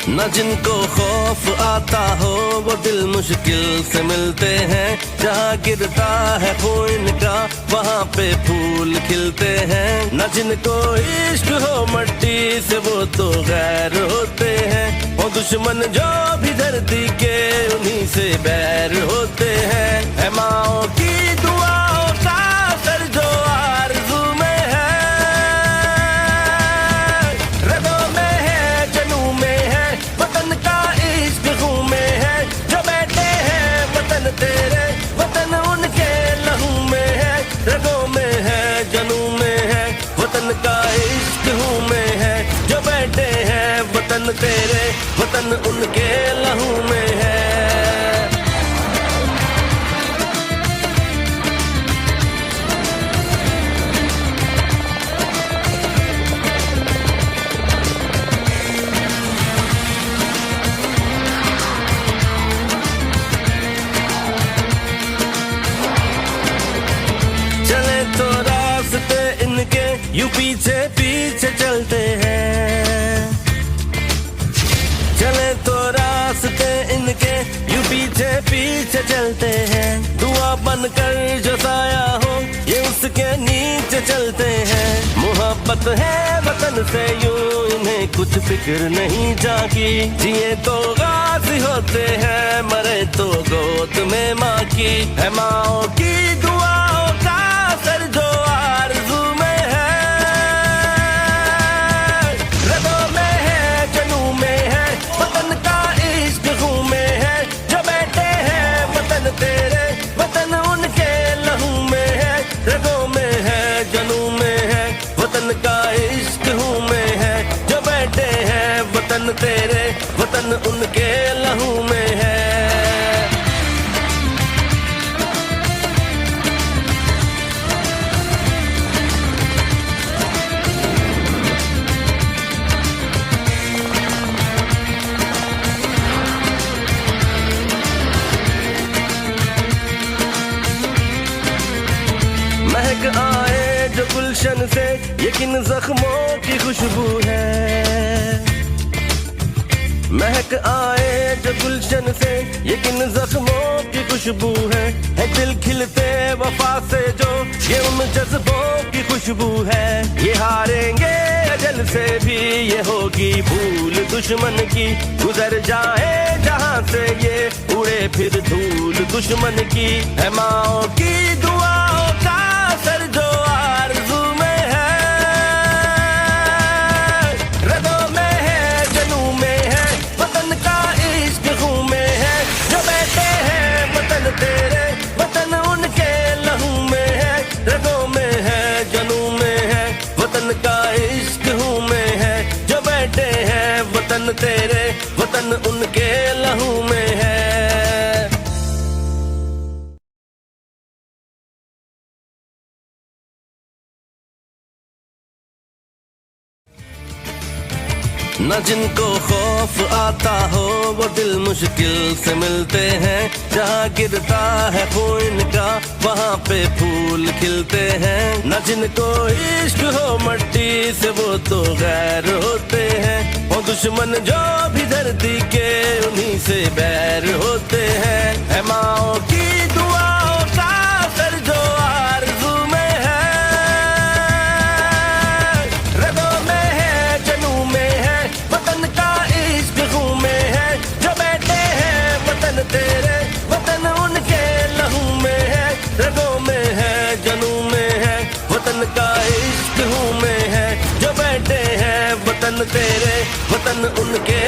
न जिनको खौफ आता हो वो दिल मुश्किल से मिलते हैं। जहाँ गिरता है खून का वहाँ पे फूल खिलते हैं। न जिनको इश्क हो मट्टी से वो तो गैर होते हैं। वो दुश्मन जो भी धरती के उन्हीं से बैर होते हैं। है माओ की दुआओं का असर जो आरज़ू में है, रगों में है, जनू में है, वतन का इश्क खून में है। जो बैठे हैं वतन तेरे, वतन उनके लहू में है। रगों में है, जनू में है, वतन का इश्क खून में है। जो बैठे हैं वतन तेरे, वतन उनके लहू में है। चले तो रास्ते इनके यूं पीछे पीछे चलते हैं। चले तो रास्ते इनके यूं पीछे पीछे चलते हैं। दुआ बनकर जो साया हो ये उसके नीचे चलते हैं। मोहब्बत है वतन से यूं इन्हें कुछ फिक्र नहीं जागी। जिए तो गाजी होते हैं, मरे तो गोद में माँ की। है माओ की दुआओं का असर जो आरज़ू में है, रगों में है, जनू में है, वतन का इश्क खून में है। जो बैठे हैं वतन तेरे, वतन उनके लहू में है। रगों में है, जनू में है, वतन का इश्क खून में है। जो बैठे हैं वतन तेरे, वतन उनके लहू में है। महक आए जो गुलशन से ये किन जख्मों की खुशबू है। महक आए जो गुलशन से ये किन जख्मों की खुशबू है। दिल खिलते वफा से जो ये उन जज्बों की खुशबू है। ये हारेंगे अजल से भी ये होगी भूल दुश्मन की। गुजर जाए जहाँ से ये उड़े फिर धूल दुश्मन की। है माओ की दुआओं का असर जो आरज़ू में है, रगों में है, जनू में है, वतन का इश्क खून में है। जो बैठे हैं वतन तेरे, वतन उनके लहू में है। रगों में है, जनू में है, वतन का इश्क खून में है। जो बैठे हैं वतन तेरे, वतन उनके लहू में है। न जिनको खौफ आता हो वो दिल मुश्किल से मिलते हैं। जहाँ गिरता है खून का वहाँ पे फूल खिलते हैं। न जिनको इश्क हो मट्टी से वो तो गैर होते हैं। वो दुश्मन जो भी धरती के उन्हीं से बैर होते हैं। है माओ की दुआओं का असर जो आरज़ू में है, रगों में है, जनू में है, वतन का इश्क खून में है। जो बैठे हैं वतन तेरे, वतन उनके लहू में है। रगों में है, जनू में है, वतन का इश्क खून में है। जो बैठे हैं वतन तेरे, वतन उनके